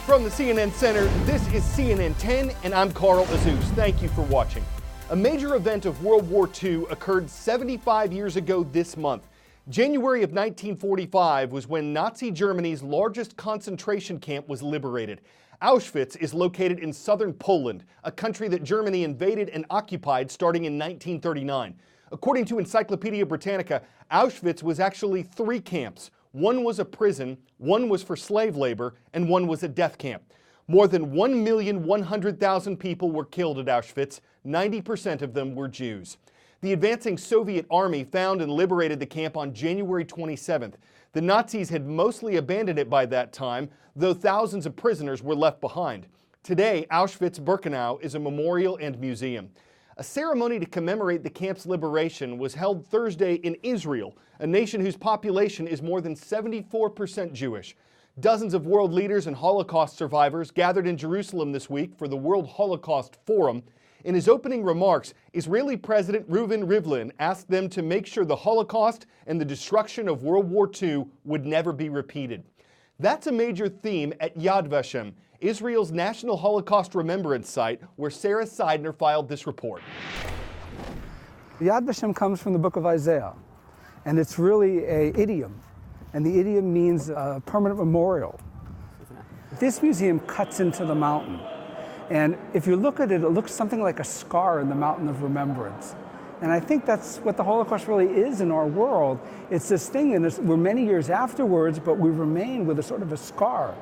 From the CNN Center, this is CNN 10, and I'm Carl Azus. Thank you for watching. A major event of World War II occurred 75 years ago this month. January of 1945 was when Nazi Germany's largest concentration camp was liberated. Auschwitz is located in southern Poland, a country that Germany invaded and occupied starting in 1939. According to Encyclopedia Britannica, Auschwitz was actually 3 camps. One was a prison, one was for slave labor, and one was a death camp. More than 1,100,000 people were killed at Auschwitz. 90% of them were Jews. The advancing Soviet army found and liberated the camp on January 27th. The Nazis had mostly abandoned it by that time, though thousands of prisoners were left behind. Today, Auschwitz-Birkenau is a memorial and museum. A ceremony to commemorate the camp's liberation was held Thursday in Israel, a nation whose population is more than 74% Jewish. Dozens of world leaders and Holocaust survivors gathered in Jerusalem this week for the World Holocaust Forum. In his opening remarks, Israeli President Reuven Rivlin asked them to make sure the Holocaust and the destruction of World War II would never be repeated. That's a major theme at Yad Vashem, Israel's National Holocaust Remembrance site, where Sarah Seidner filed this report. Yad Vashem comes from the book of Isaiah, and it's really an idiom, and the idiom means a permanent memorial. This museum cuts into the mountain, and if you look at it, it looks something like a scar in the mountain of remembrance. And I think that's what the Holocaust really is in our world. It's this thing, and we're many years afterwards, but we remain with a sort of a scar.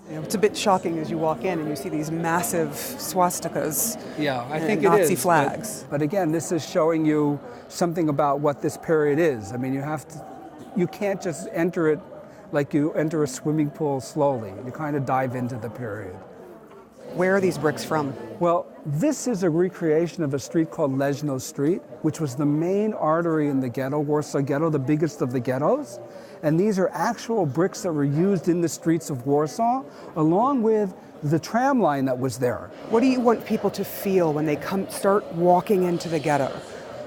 You know, it's a bit shocking as you walk in and you see these massive swastikas. Yeah, I think Nazi it is. flags. But again, this is showing you something about what this period is. I mean, you can't just enter it like you enter a swimming pool slowly. You kind of dive into the period. Where are these bricks from? Well, this is a recreation of a street called Leszno Street, which was the main artery in the ghetto, Warsaw Ghetto, the biggest of the ghettos. And these are actual bricks that were used in the streets of Warsaw, along with the tram line that was there. What do you want people to feel when they start walking into the ghetto?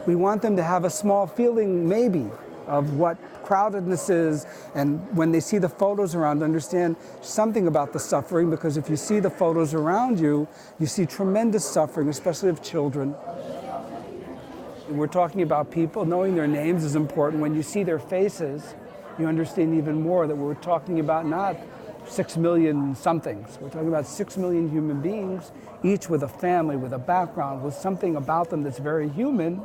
We want them to have a small feeling, maybe, of what crowdedness is, and when they see the photos around, understand something about the suffering, because if you see the photos around you, you see tremendous suffering, especially of children. We're talking about people. Knowing their names is important. When you see their faces, you understand even more that we're talking about not 6 million somethings. We're talking about 6 million human beings, each with a family, with a background, with something about them that's very human.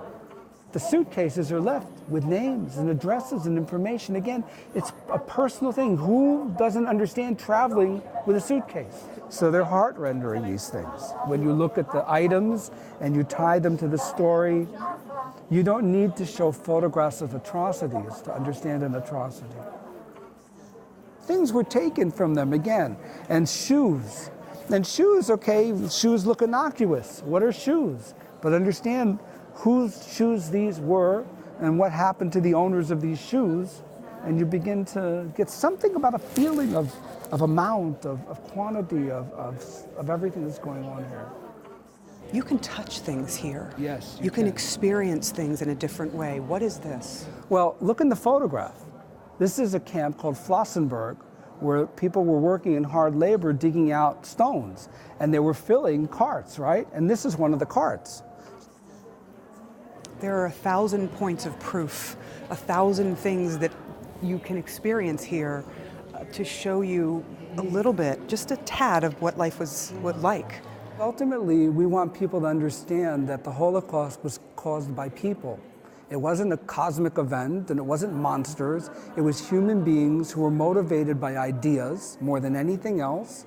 The suitcases are left with names and addresses and information. Again, it's a personal thing. Who doesn't understand traveling with a suitcase? So they're heart-rendering, these things. When you look at the items and you tie them to the story, you don't need to show photographs of atrocities to understand an atrocity. Things were taken from them again, and shoes. And shoes, okay, shoes look innocuous. What are shoes? But understand whose shoes these were and what happened to the owners of these shoes, and you begin to get something about a feeling of amount, of quantity, of everything that's going on here. You can touch things here. Yes, you can experience things in a different way. What is this? Well, look in the photograph. This is a camp called Flossenburg, where people were working in hard labor digging out stones, and they were filling carts, right? And this is one of the carts. There are 1,000 points of proof, 1,000 things that you can experience here to show you a little bit, just a tad of what life was like. Ultimately, we want people to understand that the Holocaust was caused by people. It wasn't a cosmic event, and it wasn't monsters. It was human beings who were motivated by ideas more than anything else,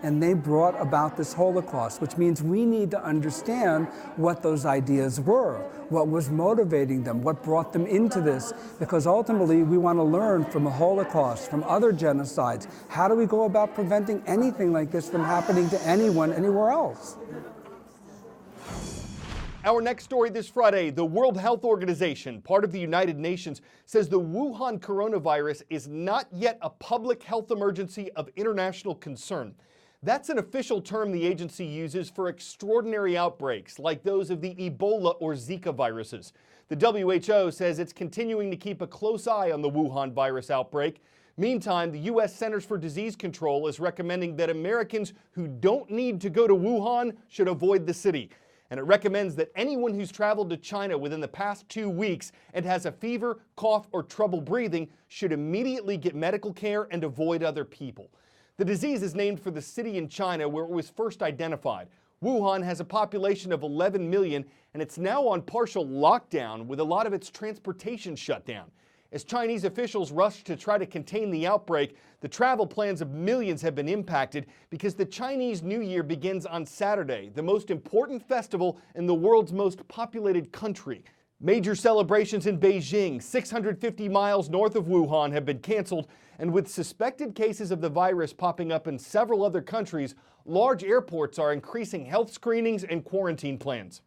and they brought about this Holocaust, which means we need to understand what those ideas were, what was motivating them, what brought them into this, because ultimately we want to learn from the Holocaust, from other genocides. How do we go about preventing anything like this from happening to anyone anywhere else? Our next story this Friday, the World Health Organization, part of the United Nations, says the Wuhan coronavirus is not yet a public health emergency of international concern. That's an official term the agency uses for extraordinary outbreaks like those of the Ebola or Zika viruses. The WHO says it's continuing to keep a close eye on the Wuhan virus outbreak. Meantime, the U.S. Centers for Disease Control is recommending that Americans who don't need to go to Wuhan should avoid the city. And it recommends that anyone who's traveled to China within the past 2 weeks and has a fever, cough, or trouble breathing should immediately get medical care and avoid other people. The disease is named for the city in China where it was first identified. Wuhan has a population of 11 million, and it's now on partial lockdown with a lot of its transportation shut down. As Chinese officials rush to try to contain the outbreak, the travel plans of millions have been impacted because the Chinese New Year begins on Saturday, the most important festival in the world's most populated country. Major celebrations in Beijing, 650 miles north of Wuhan, have been canceled, and with suspected cases of the virus popping up in several other countries, large airports are increasing health screenings and quarantine plans.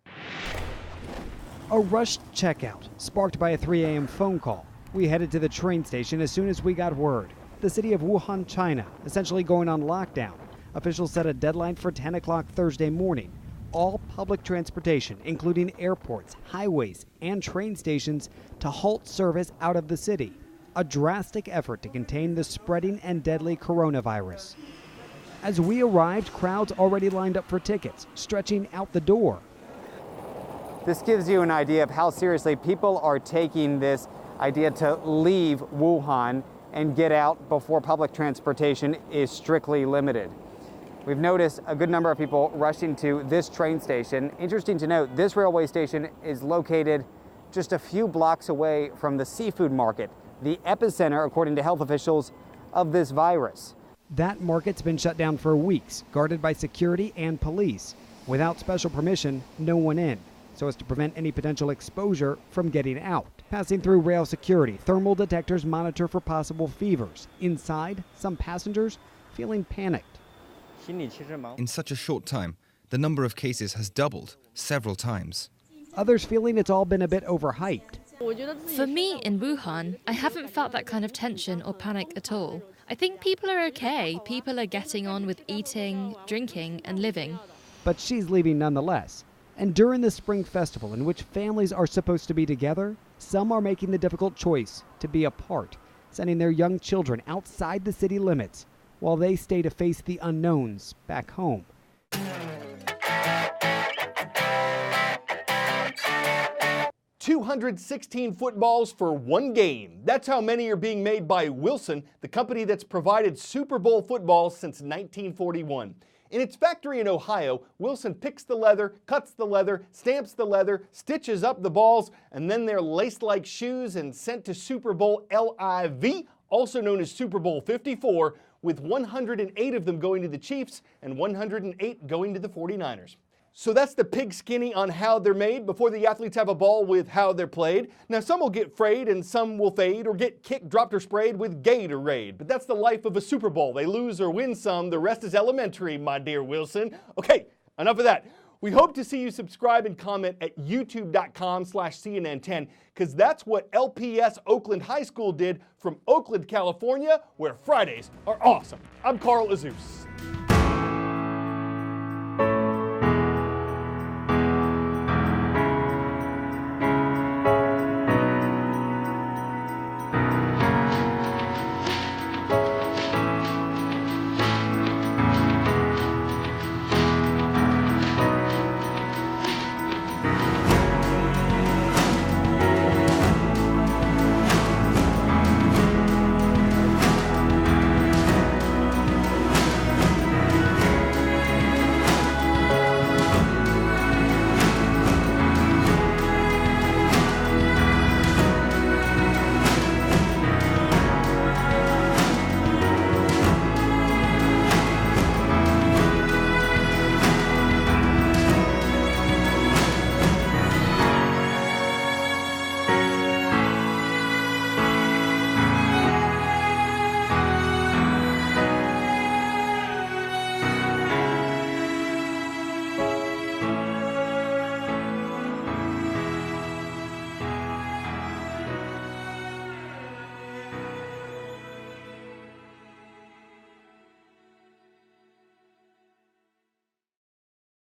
A rushed checkout, sparked by a 3 a.m. phone call. We headed to the train station as soon as we got word. The city of Wuhan, China, essentially going on lockdown. Officials set a deadline for 10 o'clock Thursday morning. All public transportation, including airports, highways, and train stations, to halt service out of the city. A drastic effort to contain the spreading and deadly coronavirus. As we arrived, crowds already lined up for tickets, stretching out the door. This gives you an idea of how seriously people are taking this idea to leave Wuhan and get out before public transportation is strictly limited. We've noticed a good number of people rushing to this train station. Interesting to note, this railway station is located just a few blocks away from the seafood market, the epicenter, according to health officials, of this virus. That market's been shut down for weeks, guarded by security and police. Without special permission, no one in, so as to prevent any potential exposure from getting out. Passing through rail security, thermal detectors monitor for possible fevers. Inside, some passengers feeling panicked. In such a short time, the number of cases has doubled several times. Others feeling it's all been a bit overhyped. For me, in Wuhan, I haven't felt that kind of tension or panic at all. I think people are okay. People are getting on with eating, drinking, and living. But she's leaving nonetheless. And during the spring festival, in which families are supposed to be together, some are making the difficult choice to be apart, sending their young children outside the city limits while they stay to face the unknowns back home. 216 footballs for one game. That's how many are being made by Wilson, the company that's provided Super Bowl footballs since 1941. In its factory in Ohio, Wilson picks the leather, cuts the leather, stamps the leather, stitches up the balls, and then they're laced like shoes and sent to Super Bowl LIV, also known as Super Bowl 54, with 108 of them going to the Chiefs and 108 going to the 49ers. So that's the pig skinny on how they're made before the athletes have a ball with how they're played. Now some will get frayed and some will fade or get kicked, dropped, or sprayed with Gatorade. But that's the life of a Super Bowl. They lose or win some. The rest is elementary, my dear Wilson. Okay, enough of that. We hope to see you subscribe and comment at youtube.com/CNN10 because that's what LPS Oakland High School did from Oakland, California, where Fridays are awesome. I'm Carl Azus.